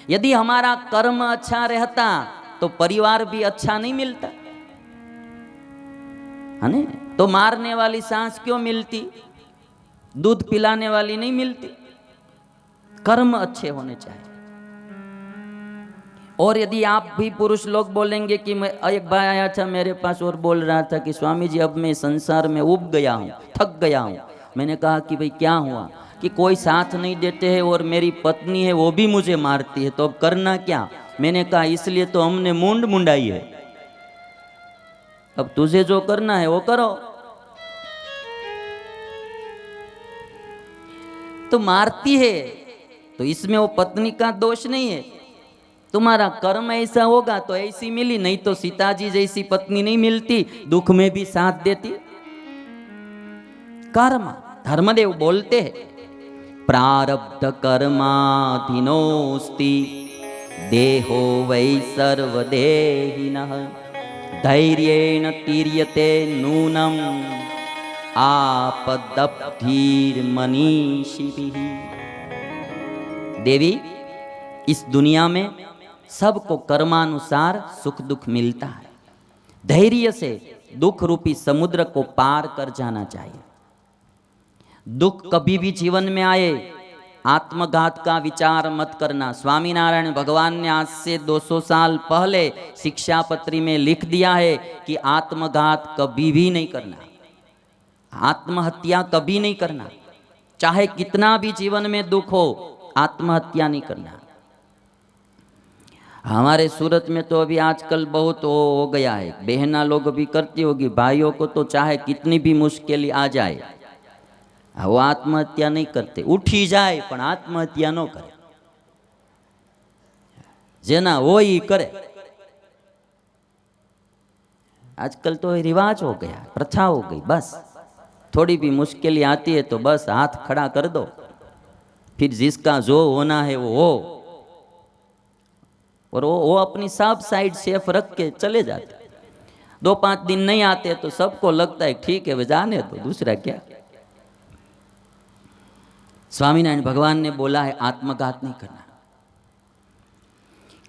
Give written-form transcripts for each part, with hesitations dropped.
यदि हमारा कर्म अच्छा रहता तो परिवार भी अच्छा नहीं मिलता, है ना? तो मारने वाली सांस क्यों मिलती, दूध पिलाने वाली नहीं मिलती। कर्म अच्छे होने चाहिए। और यदि आप भी पुरुष लोग बोलेंगे कि मैं, एक भाई आया था मेरे पास और बोल रहा था कि स्वामी जी अब मैं संसार में उब गया हूँ, थक गया हूँ। मैंने कहा कि भाई क्या हुआ? कि कोई साथ नहीं देते हैं और मेरी पत्नी है वो भी मुझे मारती है, तो अब करना क्या? मैंने कहा इसलिए तो हमने मुंड मुंडाई है, अब तुझे जो करना है वो करो। तो मारती है तो इसमें वो पत्नी का दोष नहीं है, तुम्हारा कर्म ऐसा होगा तो ऐसी मिली, नहीं तो सीता जी जैसी पत्नी नहीं मिलती, दुख में भी साथ देती। कर्म, धर्मदेव बोलते हैं प्रारब्ध कर्माधीनोस्ति देहो वै सर्वदेहिनः धैर्येण तीर्यते नूनम आपदब्धिर्मनीषिभिः। देवी, इस दुनिया में सबको कर्मानुसार सुख दुख मिलता है। धैर्य से दुख रूपी समुद्र को पार कर जाना चाहिए। दुख कभी भी जीवन में आए, आत्मघात का विचार मत करना। स्वामीनारायण भगवान ने आज से 200 साल पहले शिक्षापत्री में लिख दिया है कि आत्मघात कभी भी नहीं करना, आत्महत्या कभी नहीं करना। चाहे कितना भी जीवन में दुख हो, आत्महत्या नहीं करना। हमारे सूरत में तो अभी आजकल बहुत हो गया है, बहना लोग भी करती होगी, भाइयों को तो चाहे कितनी भी मुश्किल आ जाए वो आत्महत्या नहीं करते, उठी जाए पर आत्महत्या न करे, जेना वो ही करे। आजकल तो रिवाज हो गया, प्रथा हो गई, बस थोड़ी भी मुश्किल आती है तो बस हाथ खड़ा कर दो, फिर जिसका जो होना है वो हो, और वो अपनी सब साइड सेफ रख के चले जाते। 2-5 दिन नहीं आते तो सबको लगता है ठीक है वे जाने तो, दूसरा क्या। स्वामीनारायण भगवान ने बोला है आत्मघात नहीं करना।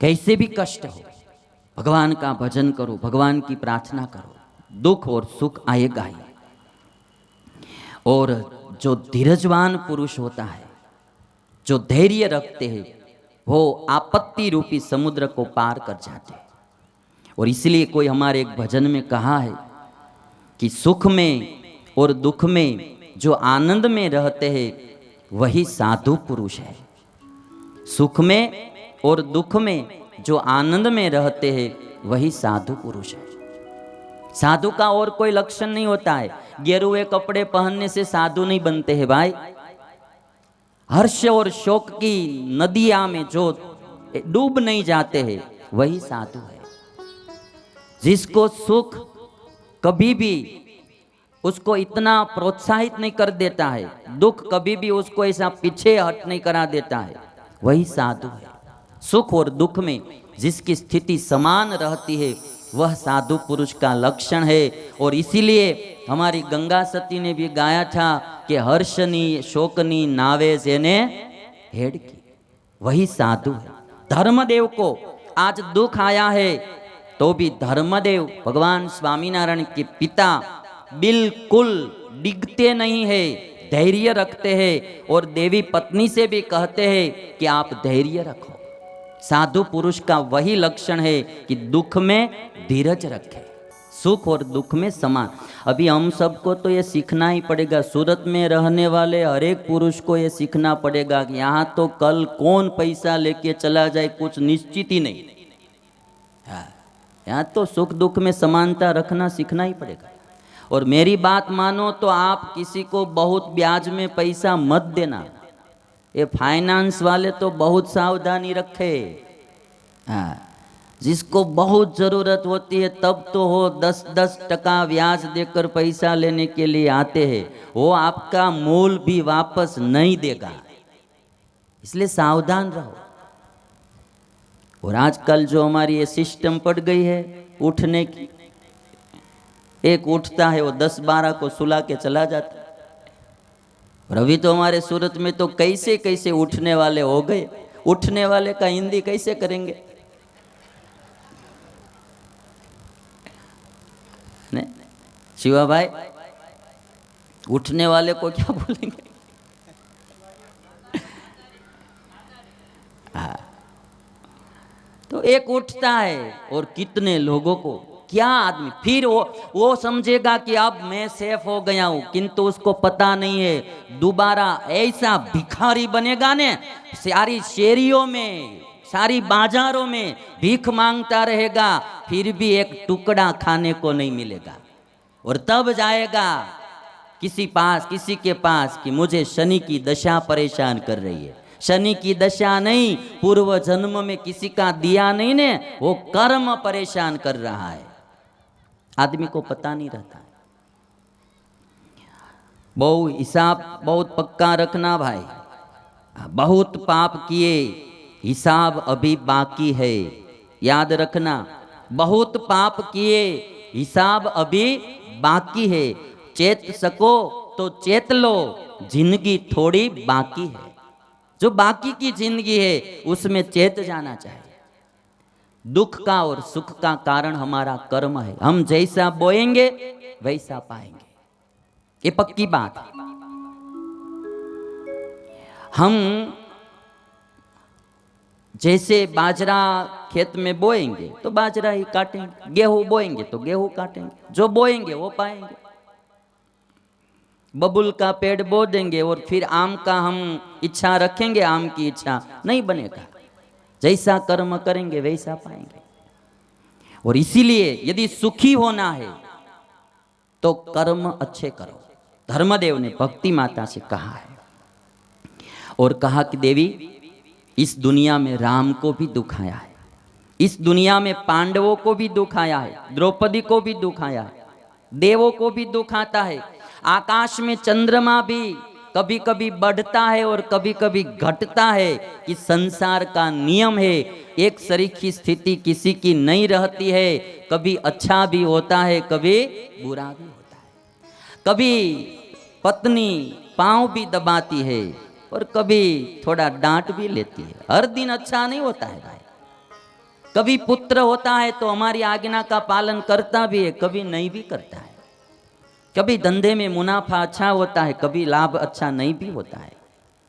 कैसे भी कष्ट हो, भगवान का भजन करो, भगवान की प्रार्थना करो, दुख और सुख आएगा ही। और जो धीरजवान पुरुष होता है, जो धैर्य रखते हैं, वो आपत्ति रूपी समुद्र को पार कर जाते हैं। और इसलिए कोई हमारे एक भजन में कहा है कि सुख में और दुख में जो आनंद में रहते हैं वही साधु पुरुष है। सुख में और दुख में जो आनंद में रहते हैं वही साधु पुरुष है। साधु का और कोई लक्षण नहीं होता है। गेरुए कपड़े पहनने से साधु नहीं बनते हैं भाई। हर्ष और शोक की नदिया में जो डूब नहीं जाते हैं वही साधु है। जिसको सुख कभी भी उसको इतना प्रोत्साहित नहीं कर देता है, दुख कभी भी उसको ऐसा पीछे हट नहीं करा देता है, वही साधु है। सुख और दुख में जिसकी स्थिति समान रहती है वह साधु पुरुष का लक्षण है। और इसीलिए हमारी गंगा सती ने भी गाया था कि हर्षनी शोकनी नावे जेने हेड़की, वही साधु है। धर्मदेव को आज दुख आया है तो भी धर्मदेव भगवान स्वामीनारायण के पिता बिल्कुल डिगते नहीं है, धैर्य रखते हैं। और देवी पत्नी से भी कहते हैं कि आप धैर्य रखो। साधु पुरुष का वही लक्षण है कि दुख में धीरज रखे, सुख और दुख में समान। अभी हम सबको तो ये सीखना ही पड़ेगा, सूरत में रहने वाले हर एक पुरुष को ये सीखना पड़ेगा कि यहाँ तो कल कौन पैसा लेके चला जाए कुछ निश्चित ही नहीं। यहाँ तो सुख दुख में समानता रखना सीखना ही पड़ेगा। और मेरी बात मानो तो आप किसी को बहुत ब्याज में पैसा मत देना। ये फाइनेंस वाले तो बहुत सावधानी रखे। हाँ, जिसको बहुत ज़रूरत होती है तब तो हो 10-10% ब्याज देकर पैसा लेने के लिए आते हैं, वो आपका मूल भी वापस नहीं देगा। इसलिए सावधान रहो। और आजकल जो हमारी ये सिस्टम पड़ गई है उठने की, एक उठता है वो 10-12 को सुला के चला जाता है। और अभी तो हमारे सूरत में तो कैसे कैसे उठने वाले हो गए। उठने वाले का हिंदी कैसे करेंगे? नहीं शिवा भाई, उठने वाले को क्या बोलेंगे? हाँ, तो एक उठता है और कितने लोगों को, क्या आदमी फिर वो समझेगा कि अब मैं सेफ हो गया हूं, किंतु उसको पता नहीं है दोबारा ऐसा भिखारी बनेगा ने, सारी शेरियों में सारी बाजारों में भीख मांगता रहेगा, फिर भी एक टुकड़ा खाने को नहीं मिलेगा। और तब जाएगा किसी के पास कि मुझे शनि की दशा परेशान कर रही है। शनि की दशा नहीं, पूर्व जन्म में किसी का दिया नहीं ने, वो कर्म परेशान कर रहा है। आदमी को पता नहीं रहता। बहुत हिसाब बहुत पक्का रखना भाई, बहुत पाप किए, हिसाब अभी बाकी है। याद रखना, बहुत पाप किए, हिसाब अभी बाकी है। चेत सको तो चेत लो, जिंदगी थोड़ी बाकी है। जो बाकी की जिंदगी है उसमें चेत जाना चाहिए। दुख का और सुख का कारण हमारा कर्म है। हम जैसा बोएंगे वैसा पाएंगे, ये पक्की बात है। हम जैसे बाजरा खेत में बोएंगे तो बाजरा ही काटेंगे, गेहूं बोएंगे तो गेहूं काटेंगे। जो बोएंगे वो पाएंगे। बबुल का पेड़ बो देंगे और फिर आम का हम इच्छा रखेंगे, आम की इच्छा नहीं बनेगा। जैसा कर्म करेंगे वैसा पाएंगे। और इसीलिए यदि सुखी होना है तो कर्म अच्छे करो। धर्मदेव ने भक्ति माता से कहा है, और कहा कि देवी, इस दुनिया में राम को भी दुख आया है, इस दुनिया में पांडवों को भी दुख आया है, द्रौपदी को भी दुख आया है, देवों को भी दुख आता है। आकाश में चंद्रमा भी कभी कभी बढ़ता है और कभी कभी घटता है, कि संसार का नियम है। एक सरीखी स्थिति किसी की नहीं रहती है, कभी अच्छा भी होता है, कभी बुरा भी होता है। कभी पत्नी पांव भी दबाती है और कभी थोड़ा डांट भी लेती है। हर दिन अच्छा नहीं होता है भाई। कभी पुत्र होता है तो हमारी आज्ञा का पालन करता भी है, कभी नहीं भी करता है। कभी धंधे में मुनाफा अच्छा होता है, कभी लाभ अच्छा नहीं भी होता है।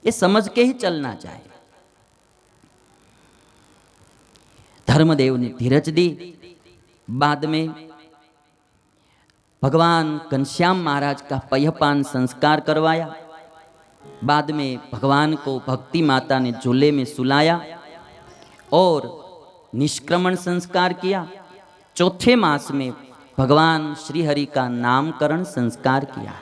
ये समझ के ही चलना चाहिए। धर्मदेव ने धीरज दी। बाद में भगवान घनश्याम महाराज का पयपान संस्कार करवाया। बाद में भगवान को भक्ति माता ने झूले में सुलाया और निष्क्रमण संस्कार किया। चौथे मास में भगवान श्री हरि का नामकरण संस्कार किया।